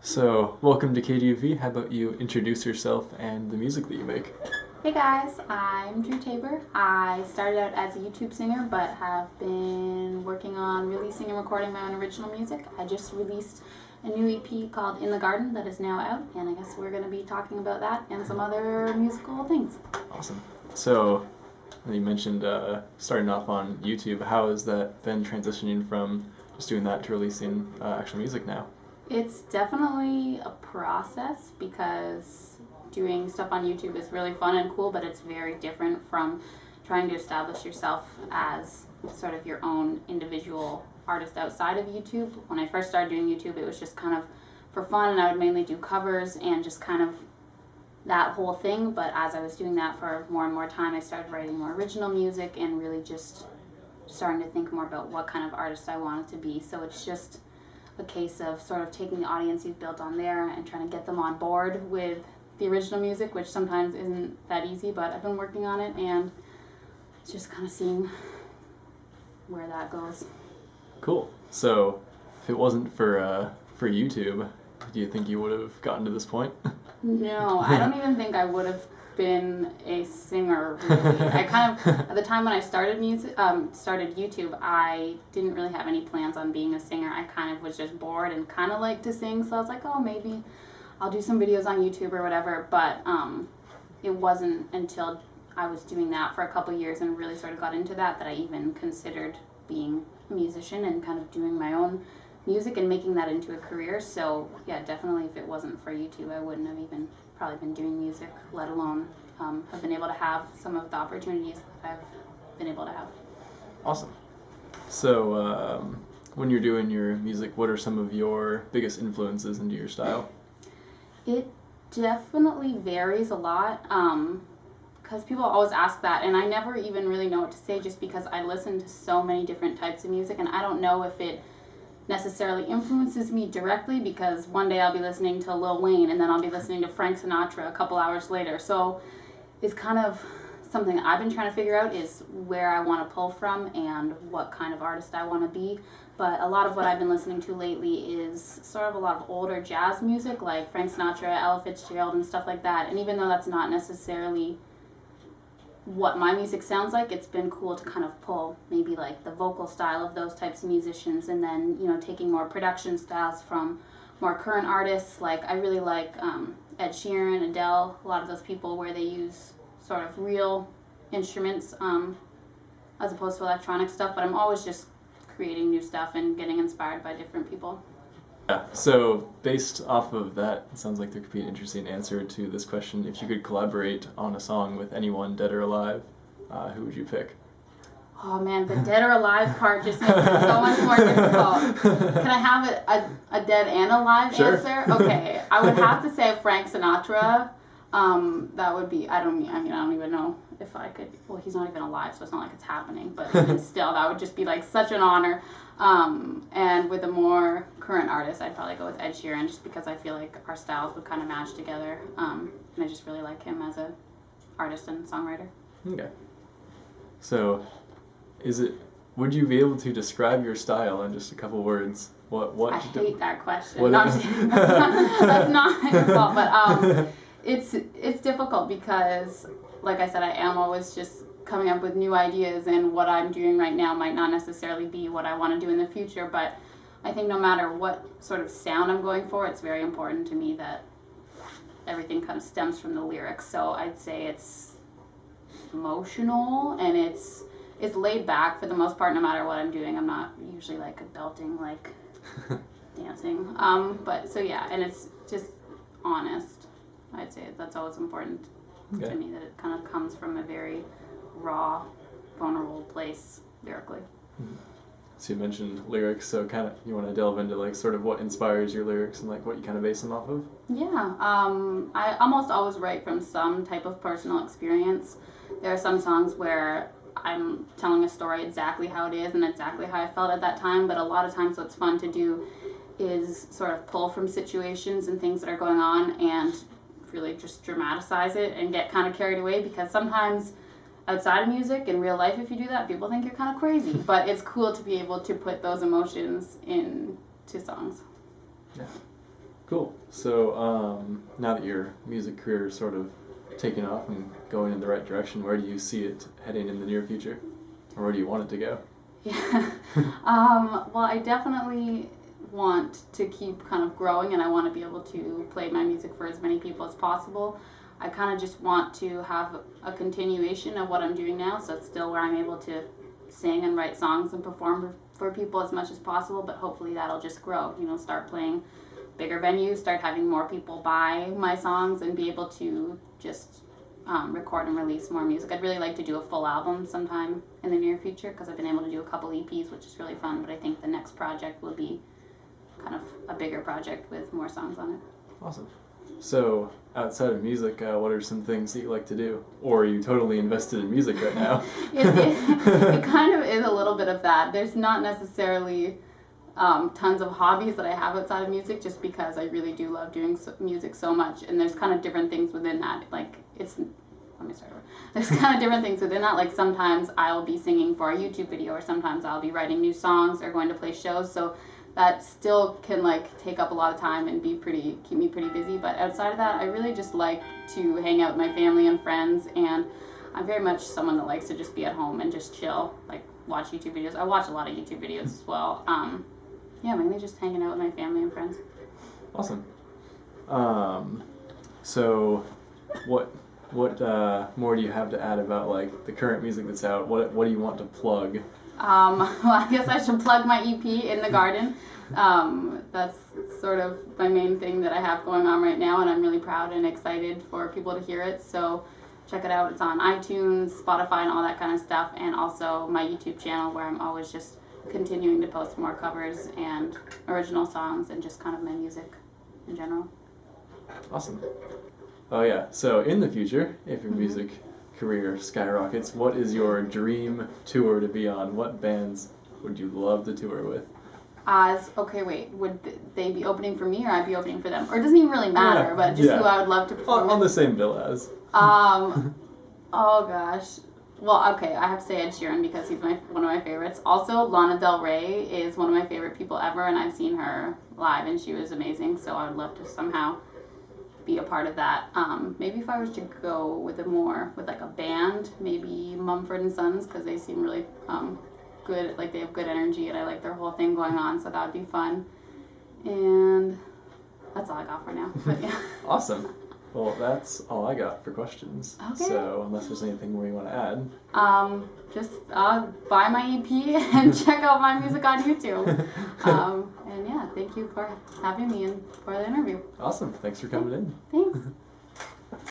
So, welcome to KDUP. How about you introduce yourself and the music that you make? Hey guys, I'm Tabor. I started out as a YouTube singer, but have been working on releasing and recording my own original music. I just released a new EP called In the Garden that is now out, and I guess we're going to be talking about that and some other musical things. Awesome. So, you mentioned starting off on YouTube. How has that been transitioning from just doing that to releasing actual music now? It's definitely a process because doing stuff on YouTube is really fun and cool, but it's very different from trying to establish yourself as sort of your own individual artist outside of YouTube. When I first started doing YouTube, it was just kind of for fun, and I would mainly do covers and just kind of that whole thing. But as I was doing that for more and more time, I started writing more original music and really just starting to think more about what kind of artist I wanted to be. So it's just a case of sort of taking the audience you've built on there and trying to get them on board with the original music, which sometimes isn't that easy, but I've been working on it, and it's just kind of seeing where that goes. Cool. So, if it wasn't for YouTube, do you think you would have gotten to this point? No, I don't even think I would have been a singer, really. I kind of, at the time when I started started YouTube, I didn't really have any plans on being a singer. I kind of was just bored and kind of liked to sing, so I was like, oh, maybe I'll do some videos on YouTube or whatever. But it wasn't until I was doing that for a couple years and really sort of got into that I even considered being a musician and kind of doing my own music and making that into a career. So yeah, definitely if it wasn't for YouTube, I wouldn't have even probably been doing music, let alone have been able to have some of the opportunities that I've been able to have. Awesome. So, when you're doing your music, what are some of your biggest influences into your style? It definitely varies a lot because people always ask that, and I never even really know what to say just because I listen to so many different types of music, and I don't know if it necessarily influences me directly because one day I'll be listening to Lil Wayne and then I'll be listening to Frank Sinatra a couple hours later. So it's kind of something I've been trying to figure out is where I want to pull from and what kind of artist I want to be. But a lot of what I've been listening to lately is sort of a lot of older jazz music like Frank Sinatra, Ella Fitzgerald, and stuff like that. And even though that's not necessarily what my music sounds like, it's been cool to kind of pull maybe like the vocal style of those types of musicians, and then taking more production styles from more current artists. Like I really like Ed Sheeran, Adele, a lot of those people where they use sort of real instruments as opposed to electronic stuff. But I'm always just creating new stuff and getting inspired by different people. Yeah, so based off of that, it sounds like there could be an interesting answer to this question. If you could collaborate on a song with anyone, dead or alive, who would you pick? Oh man, the dead or alive part just makes it so much more difficult. Can I have a dead and alive Sure. answer? Okay, I would have to say Frank Sinatra. That would be, I don't even know if I could, well, he's not even alive, so it's not like it's happening, but even still, that would just be like such an honor. And with a more current artist, I'd probably go with Ed Sheeran just because I feel like our styles would kind of match together. And I just really like him as a artist and songwriter. Okay. So, would you be able to describe your style in just a couple words? I hate that question. What No, I'm just kidding. That's not your fault, but it's difficult because, like I said, I am always just coming up with new ideas, and what I'm doing right now might not necessarily be what I want to do in the future. But I think no matter what sort of sound I'm going for, it's very important to me that everything kind of stems from the lyrics. So I'd say it's emotional and it's laid back for the most part. No matter what I'm doing, I'm not usually like a belting like dancing. But so yeah, and it's just honest. I'd say that's always important to me, that it kind of comes from a very raw, vulnerable place lyrically. So you mentioned lyrics, so kind of you want to delve into like sort of what inspires your lyrics and like what you kind of base them off of? Yeah, I almost always write from some type of personal experience. There are some songs where I'm telling a story exactly how it is and exactly how I felt at that time, but a lot of times what's fun to do is sort of pull from situations and things that are going on and really just dramatize it and get kind of carried away, because sometimes outside of music, in real life, if you do that, people think you're kind of crazy. But it's cool to be able to put those emotions into songs. Yeah. Cool. So now that your music career is sort of taking off and going in the right direction, where do you see it heading in the near future? Or where do you want it to go? Yeah. Well, I definitely want to keep kind of growing, and I want to be able to play my music for as many people as possible. I kind of just want to have a continuation of what I'm doing now, so it's still where I'm able to sing and write songs and perform for people as much as possible, but hopefully that'll just grow, start playing bigger venues, start having more people buy my songs, and be able to just record and release more music. I'd really like to do a full album sometime in the near future, because I've been able to do a couple EPs, which is really fun, but I think the next project will be kind of a bigger project with more songs on it. Awesome. So, outside of music, what are some things that you like to do? Or are you totally invested in music right now? It kind of is a little bit of that. There's not necessarily tons of hobbies that I have outside of music, just because I really do love doing music so much, and there's kind of different things within that. Let me start over. There's kind of different things within that. Like, sometimes I'll be singing for a YouTube video, or sometimes I'll be writing new songs or going to play shows. So that still can take up a lot of time and keep me pretty busy. But outside of that, I really just like to hang out with my family and friends, and I'm very much someone that likes to just be at home and just chill, watch YouTube videos. I watch a lot of YouTube videos as well. Mainly just hanging out with my family and friends. Awesome. So what more do you have to add about the current music that's out? What do you want to plug? Well, I guess I should plug my EP, In the Garden. That's sort of my main thing that I have going on right now, and I'm really proud and excited for people to hear it. So check it out. It's on iTunes, Spotify, and all that kind of stuff, and also my YouTube channel, where I'm always just continuing to post more covers and original songs and just kind of my music in general. Awesome. Oh yeah, so in the future, if your music career skyrockets, what is your dream tour to be on? What bands would you love to tour with? Would they be opening for me, or I'd be opening for them? Or it doesn't even really matter, but just who I would love to perform on the same bill as. Oh gosh. Well, okay, I have to say Ed Sheeran, because he's one of my favorites. Also, Lana Del Rey is one of my favorite people ever, and I've seen her live, and she was amazing, so I would love to somehow be a part of that. Maybe if I was to go with a band, maybe Mumford & Sons, because they seem really good, they have good energy, and I like their whole thing going on, so that would be fun. And that's all I got for now. But yeah. Awesome. Well, that's all I got for questions. Okay. So, unless there's anything more you want to add. Just buy my EP and check out my music on YouTube. And yeah, thank you for having me and for the interview. Awesome. Thanks for coming in. Thanks.